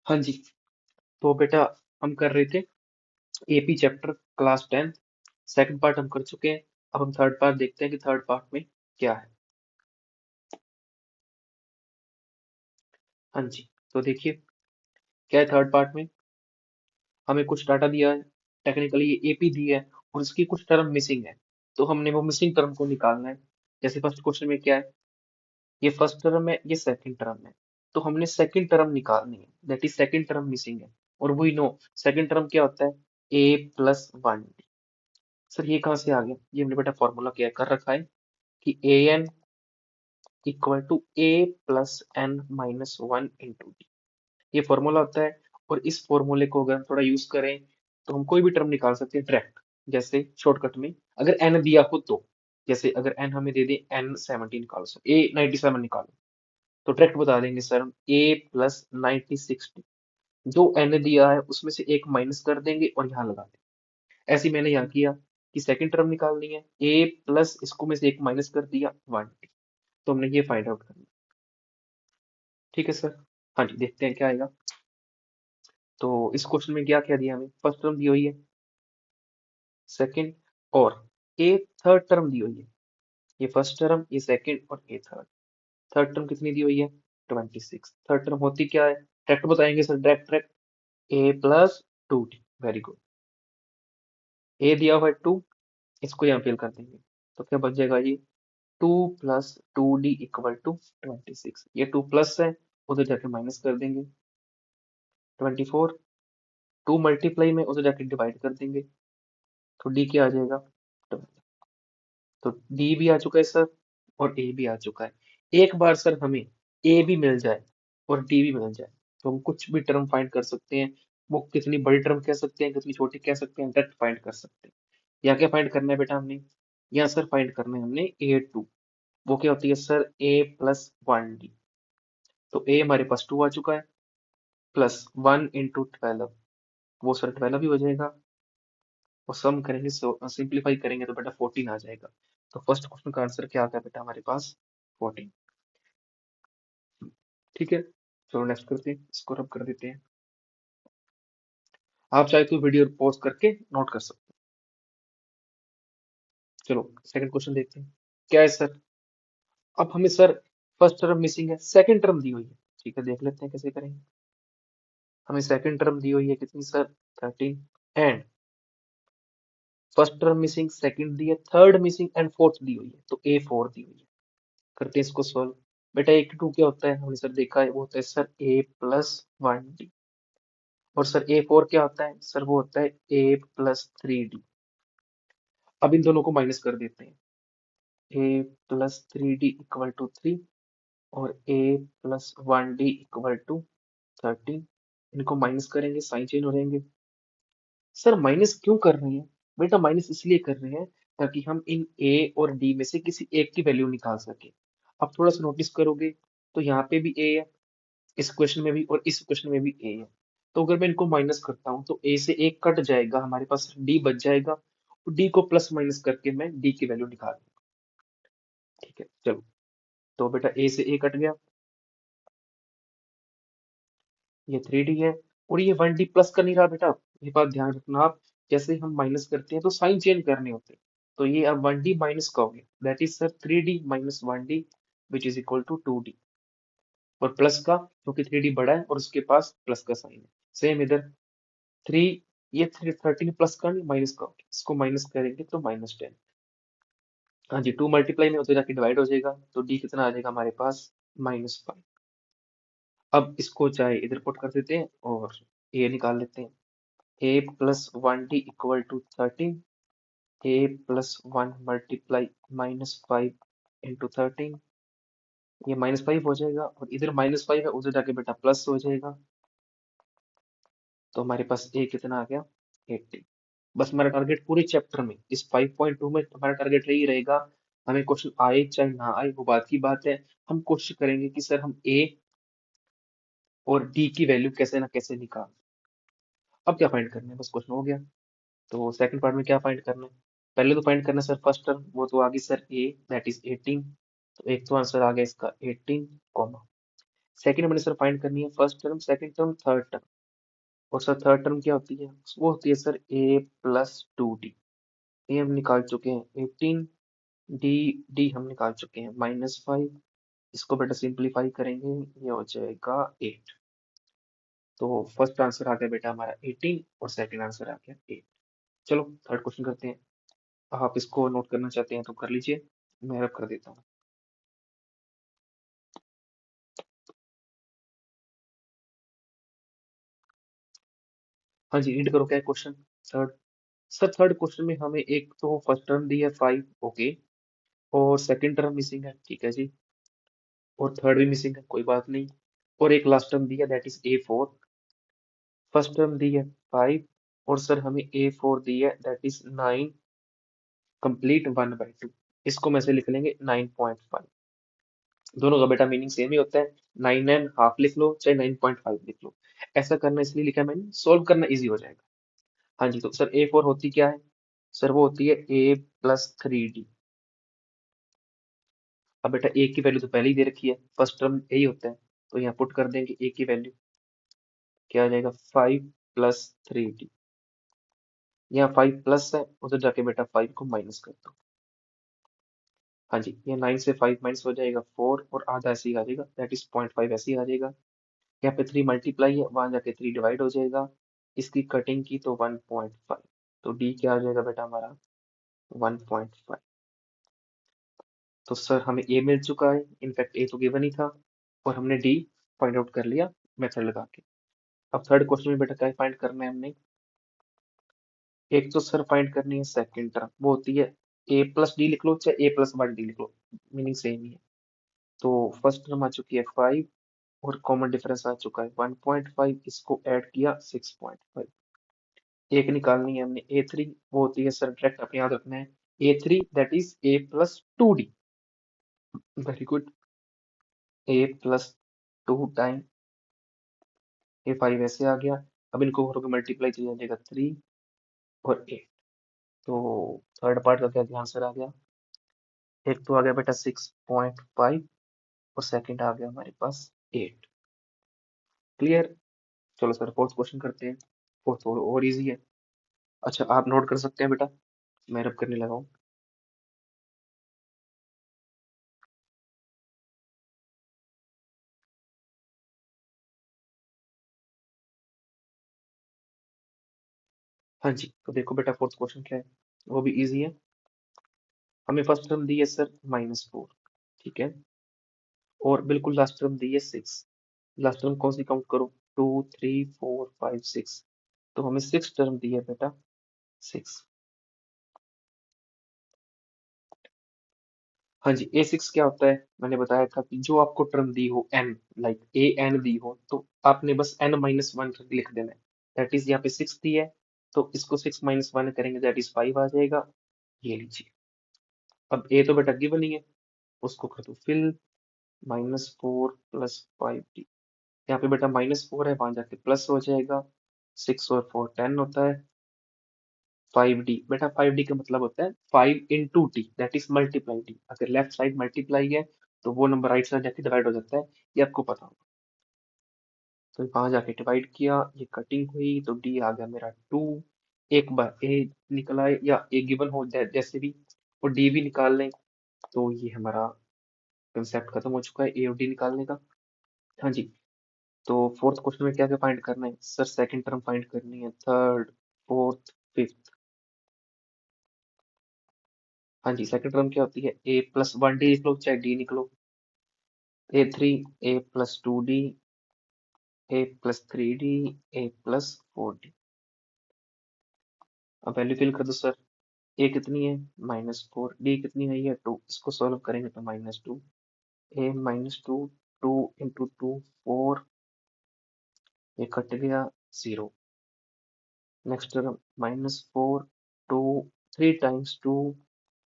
हाँ जी। तो बेटा हम कर रहे थे AP chapter class 10। Second part हम कर चुके हैं। अब हम थर्ड पार्ट देखते हैं कि थर्ड पार्ट में क्या है। हाँ जी। तो देखिए क्या है थर्ड पार्ट में। हमें कुछ डाटा दिया है, टेक्निकली ये एपी दी है और इसकी कुछ टर्म मिसिंग है। तो हमने वो मिसिंग टर्म को निकालना है। जैसे फर्स्ट क्वेश्चन में क्या है, ये फर्स्ट टर्म है, ये सेकंड टर्म है। तो हमने सेकंड टर्म निकालनी है, that is second term missing है। और वी नो सेकंड टर्म क्या होता है, ए प्लस वन। सर ये कहाँ से आ गया, ये हमने बेटा फॉर्मूला क्या कर रखा है कि A N equal to A plus N minus one into D, ये फॉर्मूला होता है। और इस फॉर्मूले को अगर हम थोड़ा यूज करें तो हम कोई भी टर्म निकाल सकते हैं डायरेक्ट। जैसे शॉर्टकट में अगर एन दिया हो तो, जैसे अगर एन हमें दे दे एन 17 निकालो, सर ए 97 निकालो, तो डायरेक्ट बता देंगे सर हम ए प्लस 96। जो एन दिया है उसमें से एक माइनस कर देंगे और यहाँ लगा देंगे। ऐसे ही मैंने यहाँ किया कि सेकंड टर्म निकालनी है, ए प्लस इसको में से एक माइनस कर दिया 1। तो हमने ये फाइंड आउट करना। ठीक है सर। हाँ जी, देखते हैं क्या आएगा। तो इस क्वेश्चन में क्या क्या दिया हमें, फर्स्ट टर्म दी हुई है, सेकंड और ए थर्ड टर्म दी हुई है। ये फर्स्ट टर्म, ये सेकंड और ये थर्ड। थर्ड टर्म कितनी दी हुई है, 26। थर्ड टर्म होती क्या है, डायरेक्ट बताएंगे sir, direct direct a plus two d. Very good. A दिया हुआ है 2, इसको यहाँ फिल कर देंगे। तो क्या बच जाएगा ये, 2 प्लस 2d इक्वल टू 26। ये 2 प्लस है, उधर जाके माइनस कर देंगे 24। 2 मल्टीप्लाई में उधर जाके डिवाइड कर देंगे, तो डी क्या आ जाएगा 12। तो डी भी आ चुका है सर और ए भी आ चुका है। एक बार सर हमें ए भी मिल जाए और डी भी मिल जाए तो हम कुछ भी टर्म फाइंड कर सकते हैं। वो कितनी बड़ी टर्म कह सकते हैं, कितनी छोटी कह सकते हैं, डायरेक्ट फाइंड कर सकते हैं। यहाँ क्या फाइंड करना है बेटा हमने, यहाँ सर फाइंड करना है हमने ए टू। वो क्या होती है सर, ए प्लस वन डी। तो ए हमारे पास 2 आ चुका है, प्लस 1 इंटू 12, वो सर 12 भी हो जाएगा। और सम करेंगे, सिंप्लीफाई करेंगे तो बेटा 14 आ जाएगा। तो फर्स्ट क्वेश्चन का आंसर क्या आता है बेटा हमारे पास, 14। ठीक है, चलो नेक्स्ट करते हैं, इसको रब कर देते हैं। आप चाहे तो वीडियो पॉज करके नोट कर सकते हैं। चलो सेकंड क्वेश्चन देखते हैं क्या है सर। अब हमें सर फर्स्ट टर्म मिसिंग है, सेकंड टर्म दी हुई है। ठीक है, देख लेते हैं कैसे करेंगे। हमें सेकंड टर्म दी हुई है कितनी sir, 13। And first term missing, second दी है, थर्ड मिसिंग एंड फोर्थ दी हुई है, तो ए फोर दी हुई है। करते हैं इसको सॉल्व। बेटा एक टू क्या होता है, हमने सर देखा है, वो होता है सर ए प्लस वन डी। और सर ए फोर क्या होता है सर, वो होता है ए प्लस थ्री डी। अब इन दोनों को माइनस कर देते हैं, a plus three d equal to three और a plus one d equal to 13। इनको माइनस करेंगे, साइन चेंज हो जाएंगे। सर माइनस क्यों कर रहे हैं, बेटा माइनस इसलिए कर रहे हैं ताकि हम इन ए और डी में से किसी एक की वैल्यू निकाल सके। अब थोड़ा सा नोटिस करोगे तो यहाँ पे भी ए है, इस क्वेश्चन में भी और इस क्वेश्चन में भी ए है। तो अगर मैं इनको माइनस करता हूँ तो ए से एक कट जाएगा, हमारे पास डी बच जाएगा। और डी को प्लस माइनस करके मैं डी की वैल्यू निकाल लूंगा। ठीक है चलो, तो बेटा ए से ए कट गया, ये थ्री डी है। और ये वन डी प्लस कर नहीं रहा बेटा, ये बात ध्यान रखना आप। जैसे ही हम माइनस करते हैं तो साइन चेंज करने होते हैं। तो ये अब वन डी माइनस का हो गया, that is sir three D minus one D which is equal to two D. और प्लस का, क्योंकि थ्री डी बड़ा है और उसके पास प्लस का साइन है। सेम इधर थ्री, ये थ्री 13 प्लस का नहीं माइनस का हो गया। इसको माइनस करेंगे तो -10। हाँ जी, 2 मल्टीप्लाई में उधर जाके डिवाइड हो जाएगा, तो डी कितना आ जाएगा हमारे पास, -5। अब इसको चाहे इधर पुट कर देते हैं और ए निकाल लेते हैं। A plus one d equal to 13, a plus one multiply -5 into 13, ये -5 हो जाएगा। और इधर -5 है, उधर जाके बेटा प्लस हो जाएगा। तो हमारे पास ए कितना आ गया, 80। बस हमारा टारगेट पूरे चैप्टर में, इस 5.2 में हमारा टारगेट यही रहेगा। हमें क्वेश्चन आए चाहे ना आए वो बात की बात है, हम कोशिश करेंगे कि सर हम ए और डी की वैल्यू कैसे ना कैसे निकाल। अब क्या फाइंड करना है, बस क्वेश्चन हो गया। तो सेकंड पार्ट में क्या फाइंड करना है, पहले तो फाइंड करना है सर फर्स्ट टर्म, वो तो आ गई सर ए दैट इज 18। तो एक तो आंसर आ गया इसका 18 कॉमा, सेकंड हमने सर फाइंड करनी है first term, second term, third term. और सर थर्ड टर्म क्या होती है? वो होती है सर a+2d। ए हम निकाल चुके हैं 18, डी डी हम निकाल चुके हैं -5। इसको बेटा सिंप्लीफाई करेंगे, ये हो जाएगा 8। तो फर्स्ट आंसर आ गया बेटा हमारा 18 और सेकंड आंसर आ गया 8। चलो थर्ड क्वेश्चन करते हैं। आप इसको नोट करना चाहते हैं तो कर लीजिए, मैं रब कर देता हूँ। हाँ जी, रीड करो क्या है question. Third. Sir third question में हमें एक तो फर्स्ट टर्म दी है 5, ओके, और सेकंड टर्म मिसिंग है, ठीक है जी, और थर्ड भी मिसिंग है, कोई बात नहीं, और एक लास्ट टर्म दी है that is a4। First term दी है 5, और सर हमें a4 दी है दैट इज 9 कंप्लीट 1/2। इसको मैं से लिख लेंगे 9.5। दोनों का बेटा मीनिंग सेम ही होता है। 9 हाफ लिख लो चाहे 9.5 लिख लो। ऐसा करना इसलिए लिखा है मैंने, सोल्व करना इजी हो जाएगा। हाँ जी, तो सर a4 होती क्या है? सर वो होती है a+3d। अब बेटा a की वैल्यू तो पहले ही दे रखी है, फर्स्ट टर्म यही होता है, तो यहाँ पुट कर देंगे a की वैल्यू। क्या आ जाएगा? 5+3d। यहाँ 5 प्लस है, उधर जाके बेटा 5 को माइनस कर दो। हाँ जी, ये 9 से 5 माइनस हो जाएगा 4, और आधा ऐसे ही आ जाएगा, दैट इज 0.5 ऐसे ही आ जाएगा। यहाँ पे 3 मल्टीप्लाई है, वहां जाके 3 डिवाइड हो जाएगा। इसकी कटिंग की तो 1.5। तो डी क्या आ जाएगा बेटा हमारा? 1.5। तो सर हमें ए मिल चुका है, इनफैक्ट ए तो गिवन ही था, और हमने डी फाइंड आउट कर लिया मेथड लगा के। अब थर्ड क्वेश्चन में बेटा क्या फाइंड करना है हमने? एक तो सर फाइंड करनी है सेकंड टर्म, वो होती है a+d लिख लो चाहे a+1d लिख लो, मीनिंग सेम ही है। तो फर्स्ट टर्म आ चुकी है 5, और कॉमन डिफरेंस आ चुका है 1.5, इसको ऐड किया 6.5। एक निकालनी है हमने a3, वो होती है सर डायरेक्ट अपने याद रखना है a3 that is a+2d। Very good. a+2 time a5 ऐसे आ गया। अब इनको करोगे मल्टीप्लाई, चलिए आ जाएगा 3 और 8। तो थर्ड पार्ट का क्या आंसर आ गया? एक तो आ गया बेटा 6.5, और सेकंड आ गया हमारे पास 8। क्लियर। चलो सर फोर्थ क्वेश्चन करते हैं। फोर्थ और इजी है। अच्छा आप नोट कर सकते हैं बेटा, मैं रब करने लगा हूँ। हाँ जी, तो देखो बेटा फोर्थ क्वेश्चन क्या है, वो भी इजी है। हमें फर्स्ट टर्म दी है सर -4, ठीक है, और बिल्कुल लास्ट टर्म दी है 6। लास्ट टर्म कौन सी काउंट करो? 2, 3, 4, 5, 6। तो हमें सिक्स टर्म दी है बेटा 6। हाँ जी, a6 क्या होता है? मैंने बताया था कि जो आपको टर्म दी हो n, लाइक an दी हो, तो आपने बस n-1 लिख देना है। दैट इज यहाँ पे 6 दी है, तो इसको 6 - 1 करेंगे, दैट इज 5 आ जाएगा। ये लीजिए। अब a तो बेटा गिवन ही है, उसको कर दो फिल। -4 + 5d। यहाँ पे बेटा -4 है, वहां जाके प्लस हो जाएगा। 6 और 4 10 होता है। 5d बेटा, 5d का मतलब होता है 5 × d, that is multiply d। अगर लेफ्ट साइड मल्टीप्लाई है तो वो नंबर राइट साइड जाके डिवाइड हो जाता है, ये आपको पता होगा। तो वहां जाके डिवाइड किया, ये कटिंग हुई, तो d आ गया मेरा 2। एक बार a निकला है या a गिवन हो जैसे भी, और d भी निकाल लें, तो ये हमारा कंसेप्ट खत्म हो चुका है a और d निकालने का। हाँ जी, तो फोर्थ क्वेश्चन में क्या क्या फाइंड करना है? सर सेकंड टर्म फाइंड करनी है, थर्ड, फोर्थ, फिफ्थ। हाँ जी, सेकंड टर्म क्या होती है? a+1d लिख लो चाहे d निकलो। a3, a+2d, a+3d, a+4d। अब वैल्यू फिल कर दो सर। a कितनी है? -4। d कितनी है? ये 2। इसको सॉल्व करेंगे तो -2। a-2, 2 × 2 4, ये कट गया 0। नेक्स्ट टर्म -4, 2, 3 टाइम्स 2,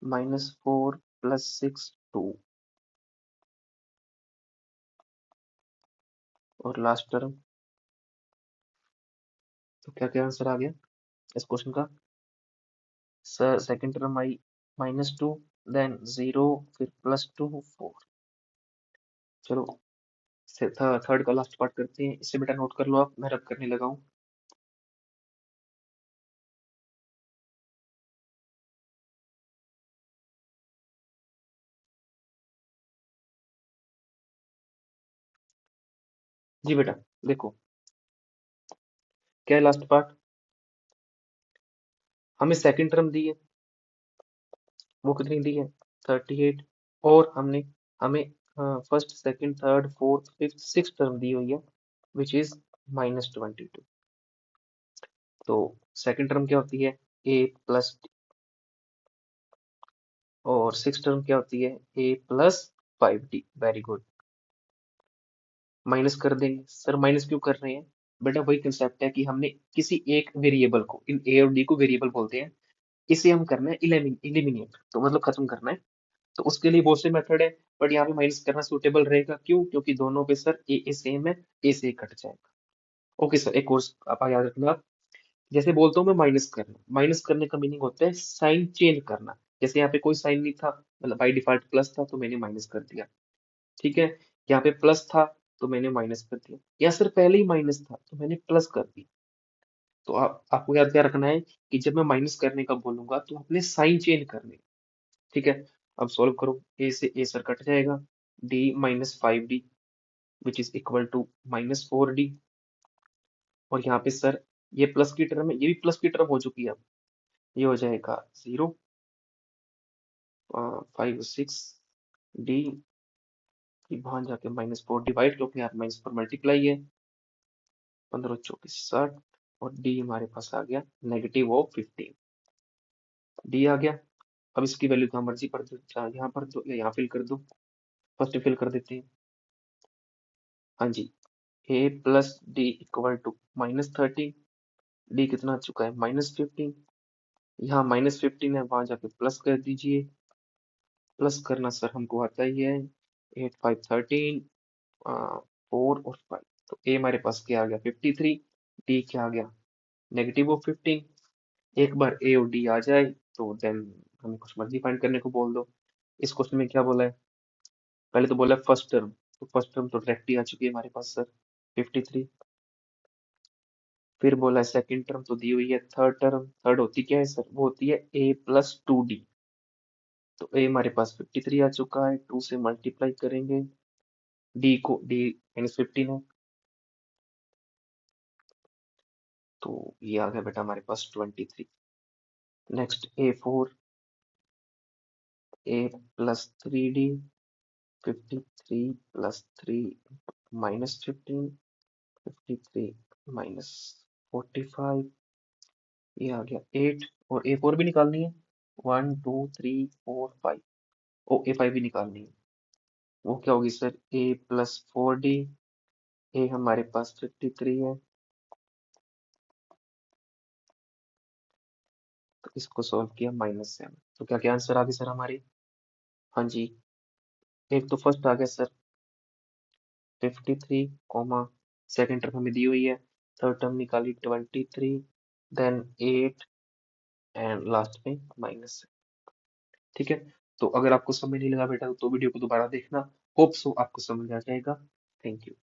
-4 + 6 2, और लास्ट टर्म। तो क्या क्या आंसर आ गया इस क्वेश्चन का? सर सेकंड टर्म आई -2, देन 0, फिर +2 4। चलो थर्ड का लास्ट पार्ट करते हैं। इससे बेटा नोट कर लो आप, मैं रब करने लगा हूँ। जी बेटा, देखो क्या है लास्ट पार्ट। हमें सेकंड टर्म दी है, वो कितनी दी है, 38। और हमने हमें first second third fourth fifth six term दी हुई है, विच इज -22। तो सेकंड टर्म क्या होती है, ए प्लस, और सिक्स टर्म क्या होती है, a plus 5d। Very good. Minus कर देंगे सर, माइनस क्यों कर रहे हैं बेटा, वही कंसेप्ट है कि हमने किसी एक वेरिएबल को, इन ए और डी को वेरिएबल बोलते हैं, इसे हम करना है इलिमिनेट, तो मतलब खत्म करना है। तो उसके लिए बहुत से मेथड है, बट यहाँ पे माइनस करना सूटेबल रहेगा। क्यों, क्योंकि दोनों पे सर ए सेम है, ए से कट जाएगा। ओके सर, एक कोर्स आप याद रखना आप, जैसे बोलता हूँ मैं माइनस करना, माइनस करने का मीनिंग होता है साइन चेंज करना। जैसे यहाँ पे कोई साइन नहीं था, मतलब बाई डिफॉल्ट प्लस था तो मैंने माइनस कर दिया, ठीक है। यहाँ पे प्लस था तो मैंने माइनस कर दिया, या सर पहले ही माइनस था तो मैंने प्लस कर दिया। तो आपको याद क्या रखना है कि जब मैं माइनस करने का बोलूंगा तो अपने साइन चेंज करने, ठीक है। अब सॉल्व करो, ए से ए सर कट जाएगा, d -5d which is equal to -4d। और यहाँ पे सर ये प्लस की टर्म है, ये भी प्लस की टर्म हो चुकी है, अब ये हो जाएगा 0, 5 6 d, वहां जाके -4 डिवाइड, क्योंकि यहाँ -4 मल्टीप्लाई है, 15 चौके 60, और डी हमारे पास आ गया -15। डी आ गया। अब इसकी वैल्यू जहाँ मर्जी पर दो, चाहे यहाँ पर दो या यहाँ फिल कर दो। फर्स्ट फिल कर देते हैं। हाँ जी, a plus d equal to -13। D कितना आ चुका है, -15। यहाँ -15 है, वहां जाके प्लस कर दीजिए। प्लस करना सर हमको आता ही है, 8 5 13, 4 और 5। तो ए हमारे पास क्या आ गया, 53। डी क्या आ गया, -15। एक बार ए और डी आ जाए तो देन हमें कुछ मर्जी फाइंड करने को बोल दो। इस क्वेश्चन में क्या बोला है, पहले तो बोला फर्स्ट टर्म, तो फर्स्ट टर्म तो डायरेक्ट ही आ चुकी है हमारे पास सर, 53। फिर बोला है सेकंड टर्म, तो दी हुई है थर्ड टर्म। थर्ड होती क्या है सर, वो होती है a + 2d। तो a हमारे पास 53 आ चुका है, 2 से मल्टीप्लाई करेंगे, d को, d -15 है, तो ये आ गया बेटा हमारे पास 23। नेक्स्ट a+3d, 53 + 3 -15, 53 - 45, ये आ गया 8। और A4 भी निकालनी है, 1 2 3 4 5। ओ A5 भी निकालनी है, वो क्या होगी सर, a + 4d। ए हमारे पास 53 है, तो इसको सॉल्व किया -7। तो क्या क्या आंसर आ गए सर हमारे। हाँ जी, एक तो फर्स्ट आ गया सर 53, सेकंड टर्म हमें दी हुई है, थर्ड टर्म निकाली 23, देन 8, एंड लास्ट में -7। ठीक है। तो अगर आपको समझ नहीं लगा बेटा तो वीडियो को दोबारा देखना, होप सो आपको समझ आ जाएगा। Thank you.